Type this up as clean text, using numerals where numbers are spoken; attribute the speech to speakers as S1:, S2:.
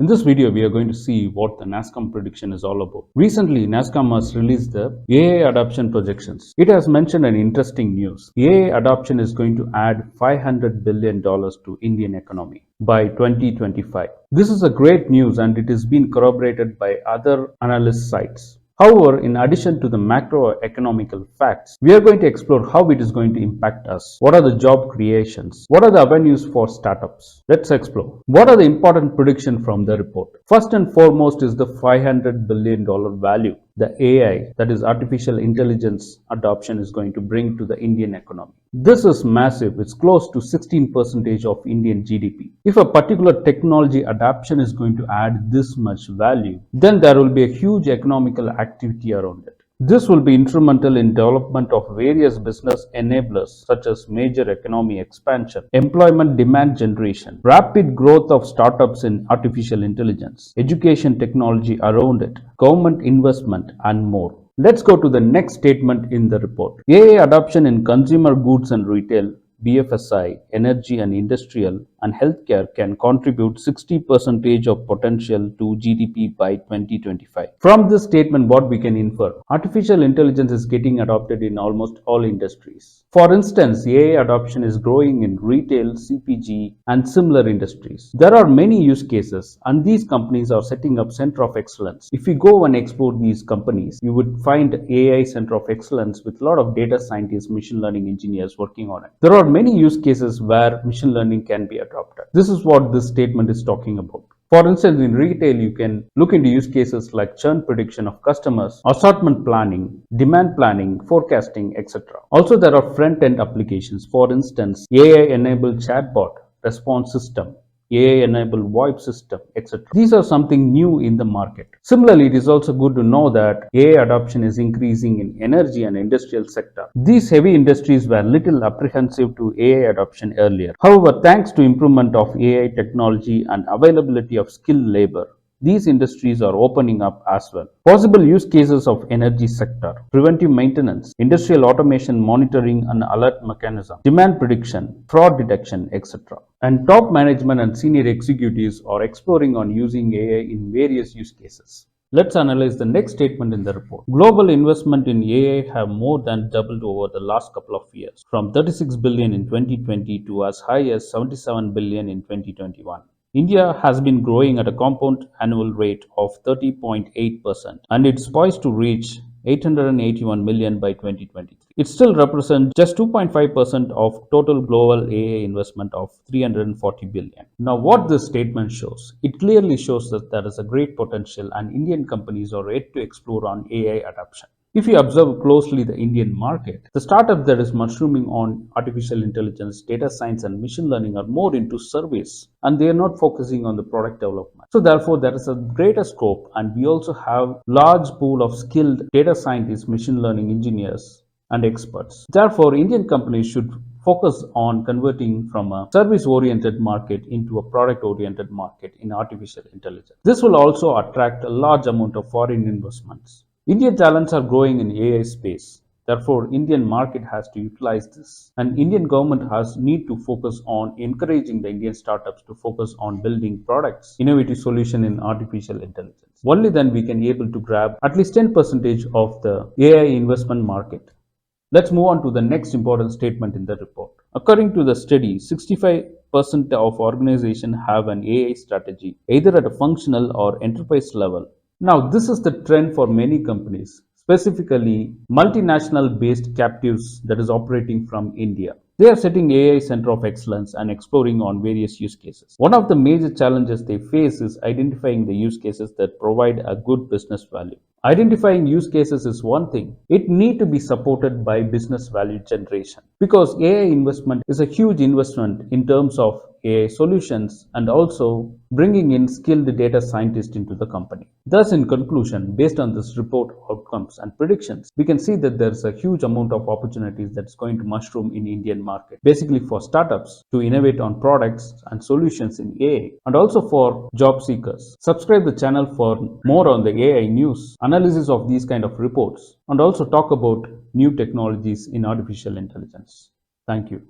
S1: In this video, we are going to see what the NASSCOM prediction is all about. Recently, NASSCOM has released the AI adoption projections. It has mentioned an interesting news. AI adoption is going to add $500 billion to Indian economy by 2025. This is a great news and it is being corroborated by other analyst sites. However, in addition to the macroeconomical facts, we are going to explore how it is going to impact us. What are the job creations? What are the avenues for startups? Let's explore. What are the important predictions from the report? First and foremost is the $500 billion value the AI, that is artificial intelligence adoption, is going to bring to the Indian economy. This is massive. It's close to 16% of Indian GDP. If a particular technology adoption is going to add this much value, then there will be a huge economical activity around it. This will be instrumental in development of various business enablers such as major economy expansion, employment demand generation, rapid growth of startups in artificial intelligence, education technology around it, government investment, and more. Let's go to the next statement in the report. AI adoption in consumer goods and retail, BFSI, energy and industrial, and healthcare can contribute 60% of potential to GDP by 2025. From this statement, what we can infer? Artificial intelligence is getting adopted in almost all industries. For instance, AI adoption is growing in retail, CPG, and similar industries. There are many use cases, and these companies are setting up center of excellence. If you go and explore these companies, you would find AI center of excellence with a lot of data scientists, machine learning engineers working on it. There are many use cases where machine learning can be adopted. This is what this statement is talking about. For instance, in retail, you can look into use cases like churn prediction of customers, assortment planning, demand planning, forecasting, etc. Also, there are front-end applications. For instance, AI-enabled chatbot response system, AI-enabled VoIP system, etc. These are something new in the market. Similarly, it is also good to know that AI adoption is increasing in energy and industrial sector. These heavy industries were little apprehensive to AI adoption earlier. However, thanks to improvement of AI technology and availability of skilled labor, these industries are opening up as well. Possible use cases of energy sector: preventive maintenance, industrial automation, monitoring and alert mechanism, demand prediction, fraud detection, etc. And top management and senior executives are exploring on using AI in various use cases. Let's analyze the next statement in the report. Global investment in AI have more than doubled over the last couple of years, from 36 billion in 2020 to as high as 77 billion in 2021. India has been growing at a compound annual rate of 30.8% and it's poised to reach 881 million by 2023. It still represents just 2.5% of total global AI investment of 340 billion. Now, what this statement shows? It clearly shows that there is a great potential and Indian companies are ready to explore on AI adoption. If you observe closely the Indian market, the startup that is mushrooming on artificial intelligence, data science and machine learning are more into service and they are not focusing on the product development. So therefore, there is a greater scope and we also have large pool of skilled data scientists, machine learning engineers and experts. Therefore, Indian companies should focus on converting from a service-oriented market into a product-oriented market in artificial intelligence. This will also attract a large amount of foreign investments. Indian talents are growing in AI space. Therefore, Indian market has to utilize this. And Indian government has need to focus on encouraging the Indian startups to focus on building products, innovative solution in artificial intelligence. Only then we can be able to grab at least 10% of the AI investment market. Let's move on to the next important statement in the report. According to the study, 65% of organizations have an AI strategy, either at a functional or enterprise level. Now, this is the trend for many companies, specifically multinational based captives that is operating from India. They are setting AI center of excellence and exploring on various use cases. One of the major challenges they face is identifying the use cases that provide a good business value. Identifying use cases is one thing. It needs to be supported by business value generation because AI investment is a huge investment in terms of AI solutions and also bringing in skilled data scientists into the company. Thus, in conclusion, based on this report outcomes and predictions, we can see that there's a huge amount of opportunities that's going to mushroom in Indian market, basically for startups to innovate on products and solutions in AI and also for job seekers. Subscribe the channel for more on the AI news, analysis of these kind of reports, and also talk about new technologies in artificial intelligence. Thank you.